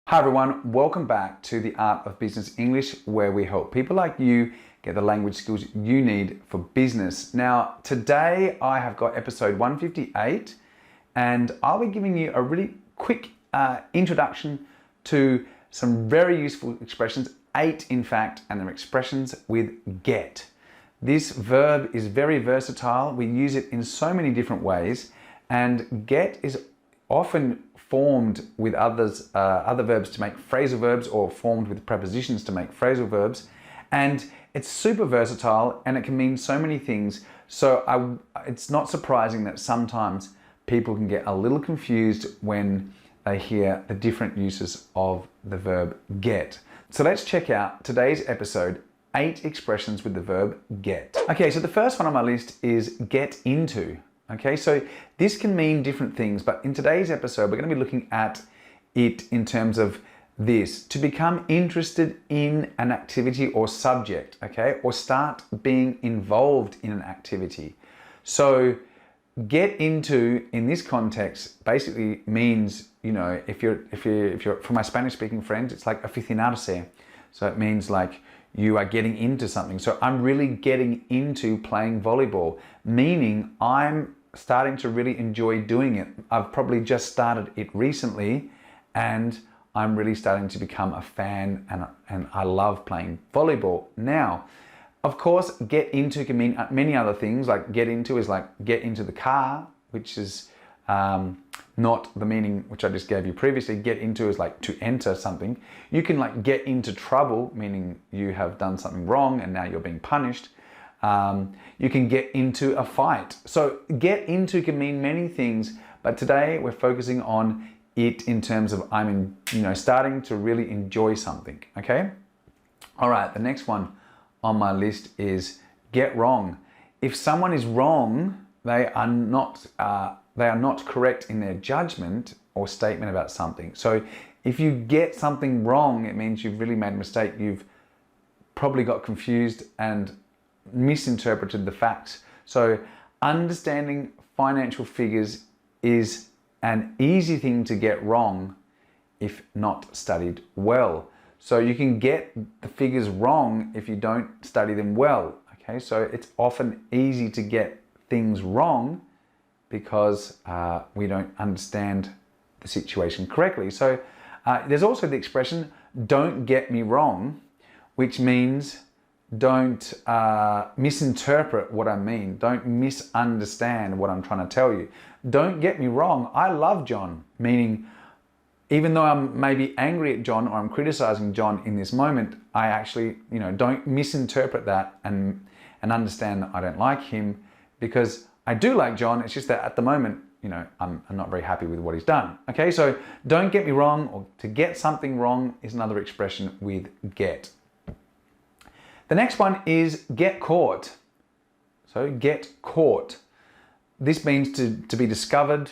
Hi everyone, welcome back to the Art of Business English, where we help people like you get the language skills you need for business. Now, today I have got episode 158 and I'll be giving you a really quick introduction to some very useful expressions, 8 in fact, and they're expressions with get. This verb is very versatile. We use it in so many different ways, and get is often formed with other verbs to make phrasal verbs, or formed with prepositions to make phrasal verbs. And it's super versatile and it can mean so many things. So it's not surprising that sometimes people can get a little confused when they hear the different uses of the verb get. So let's check out today's episode, 8 expressions with the verb get. Okay, so the first one on my list is get into. Okay, so this can mean different things, but in today's episode, we're going to be looking at it in terms of this: to become interested in an activity or subject, okay, or start being involved in an activity. So get into in this context basically means, you know, if you're for my Spanish speaking friends, it's like aficionarse. So it means like you are getting into something. So I'm really getting into playing volleyball, meaning I'm starting to really enjoy doing it. I've probably just started it recently and I'm really starting to become a fan, and I love playing volleyball. Now, of course, get into can mean many other things. Like get into is like get into the car, which is not the meaning which I just gave you previously. Get into is like to enter something. You can like get into trouble, meaning you have done something wrong and now you're being punished. You can get into a fight. So get into can mean many things, but today we're focusing on it in terms of starting to really enjoy something. Okay. All right. The next one on my list is get wrong. If someone is wrong, they are not correct in their judgment or statement about something. So if you get something wrong, it means you've really made a mistake. You've probably got confused and misinterpreted the facts. So understanding financial figures is an easy thing to get wrong if not studied well. So you can get the figures wrong if you don't study them well. Okay, so it's often easy to get things wrong because we don't understand the situation correctly. So there's also the expression, don't get me wrong, which means don't misinterpret what I mean. Don't misunderstand what I'm trying to tell you. Don't get me wrong, I love John, meaning even though I'm maybe angry at John or I'm criticizing John in this moment, I actually, don't misinterpret that and understand that I don't like him, because I do like John. It's just that at the moment, I'm not very happy with what he's done. Okay, so don't get me wrong, or to get something wrong, is another expression with get. The next one is get caught. So get caught. This means to be discovered,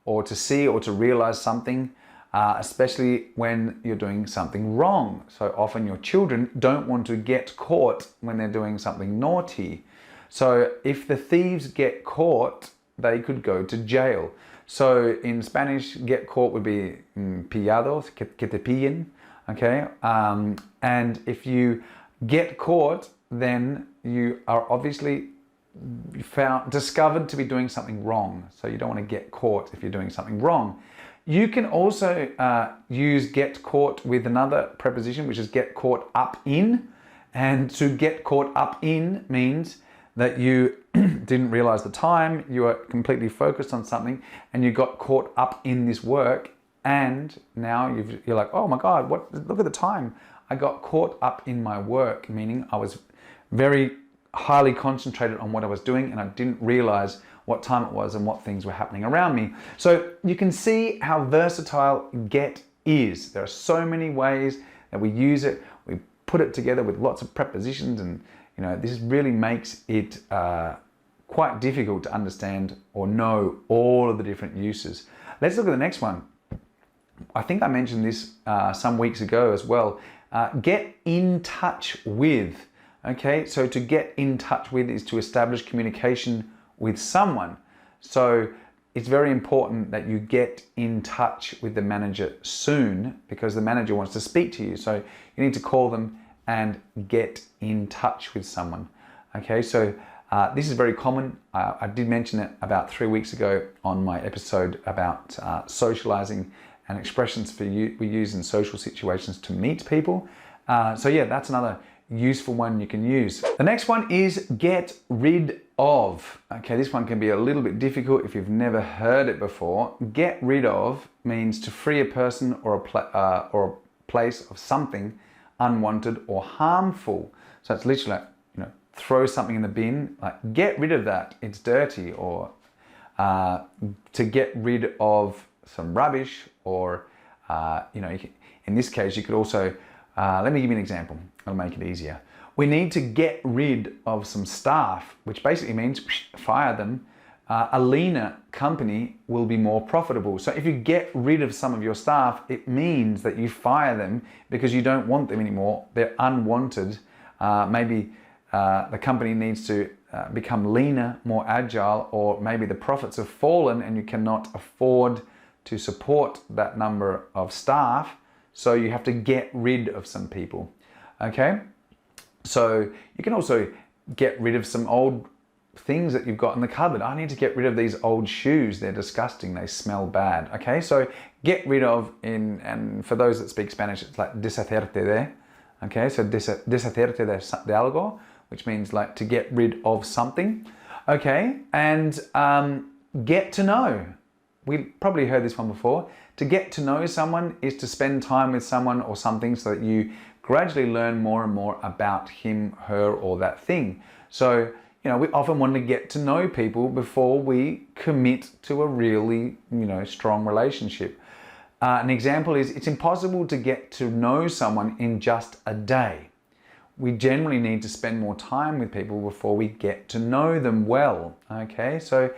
or to see or to realize something, especially when you're doing something wrong. So often your children don't want to get caught when they're doing something naughty. So if the thieves get caught, they could go to jail. So in Spanish, get caught would be pillados, que te pillen, okay? And if you get caught, then you are obviously discovered to be doing something wrong. So you don't want to get caught if you're doing something wrong. You can also use get caught with another preposition, which is get caught up in. And to get caught up in means that you didn't realize the time, you were completely focused on something and you got caught up in this work, and now you're like, oh my God, look at the time. I got caught up in my work, meaning I was very highly concentrated on what I was doing and I didn't realize what time it was and what things were happening around me. So you can see how versatile get is. There are so many ways that we use it. We put it together with lots of prepositions, and this really makes it quite difficult to understand or know all of the different uses. Let's look at the next one. I think I mentioned this some weeks ago as well. Get in touch with. Okay, so to get in touch with is to establish communication with someone. So it's very important that you get in touch with the manager soon, because the manager wants to speak to you. So you need to call them and get in touch with someone. Okay, so this is very common. I did mention it about 3 weeks ago on my episode about socializing and expressions we use in social situations to meet people. So yeah, that's another useful one you can use. The next one is get rid of. Okay, this one can be a little bit difficult if you've never heard it before. Get rid of means to free a person or a place of something unwanted or harmful. So it's literally like, throw something in the bin, like get rid of that, it's dirty, or to get rid of some rubbish, or in this case you could also, let me give you an example, it'll make it easier. We need to get rid of some staff, which basically means fire them. A leaner company will be more profitable. So if you get rid of some of your staff, it means that you fire them because you don't want them anymore, they're unwanted. Maybe the company needs to become leaner, more agile, or maybe the profits have fallen and you cannot afford to support that number of staff, so you have to get rid of some people. Okay, so you can also get rid of some old things that you've got in the cupboard. I need to get rid of these old shoes, they're disgusting, they smell bad. Okay, so get rid of, and for those that speak Spanish, it's like deshacerte de. Okay, so deshacerte de algo, which means like to get rid of something. Okay, and get to know. We probably heard this one before. To get to know someone is to spend time with someone or something so that you gradually learn more and more about him, her, or that thing. So, we often want to get to know people before we commit to a really, strong relationship. An example is, it's impossible to get to know someone in just a day. We generally need to spend more time with people before we get to know them well. Okay, so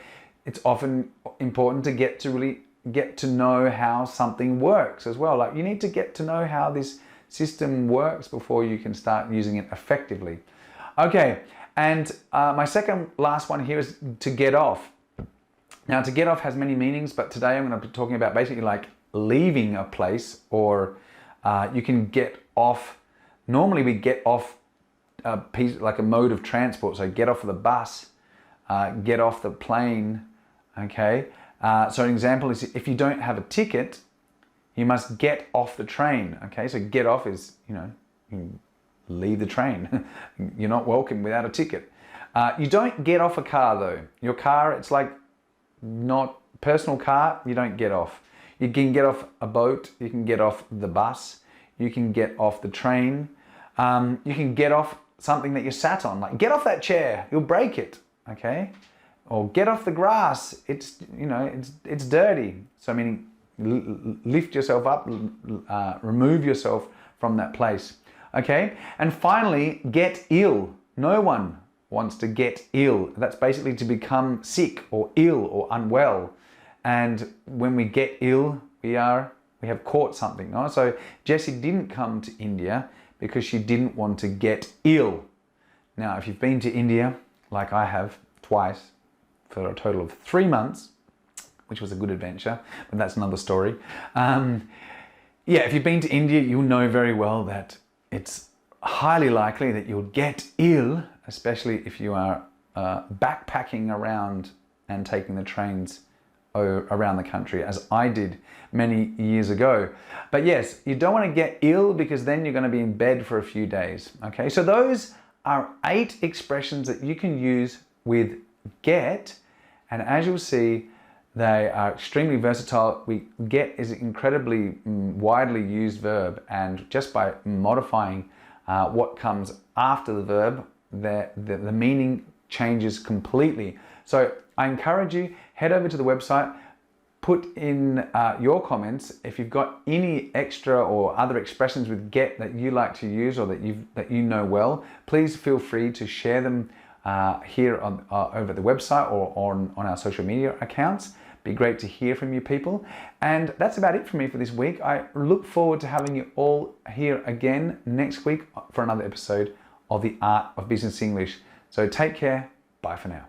it's often important to really get to know how something works as well. Like, you need to get to know how this system works before you can start using it effectively. Okay, and my second last one here is to get off. Now, to get off has many meanings, but today I'm going to be talking about basically like leaving a place, or you can get off. Normally we get off a piece, like a mode of transport. So get off of the bus, get off the plane. Okay. So an example is, if you don't have a ticket, you must get off the train. Okay. So get off is, you leave the train. You're not welcome without a ticket. You don't get off a car though. Your car, it's like not personal car. You don't get off. You can get off a boat. You can get off the bus. You can get off the train. You can get off something that you sat on, like get off that chair, you'll break it. Okay, or get off the grass. It's it's dirty. So meaning lift yourself up, remove yourself from that place. Okay, and finally, get ill. No one wants to get ill. That's basically to become sick or ill or unwell. And when we get ill, we have caught something. No? So Jessie didn't come to India because she didn't want to get ill. Now, if you've been to India, like I have twice, for a total of 3 months, which was a good adventure, but that's another story. If you've been to India, you'll know very well that it's highly likely that you'll get ill, especially if you are backpacking around and taking the trains around the country, as I did many years ago. But yes, you don't want to get ill, because then you're going to be in bed for a few days. Okay, so those are 8 expressions that you can use with get, and as you'll see, they are extremely versatile. Get is an incredibly widely used verb, and just by modifying what comes after the verb, the meaning changes completely. So I encourage you, head over to the website, put in your comments if you've got any extra or other expressions with get that you like to use, or that you know well. Please feel free to share them here on over the website or on our social media accounts. Be great to hear from you people. And that's about it for me for this week. I look forward to having you all here again next week for another episode of The Art of Business English. So take care. Bye for now.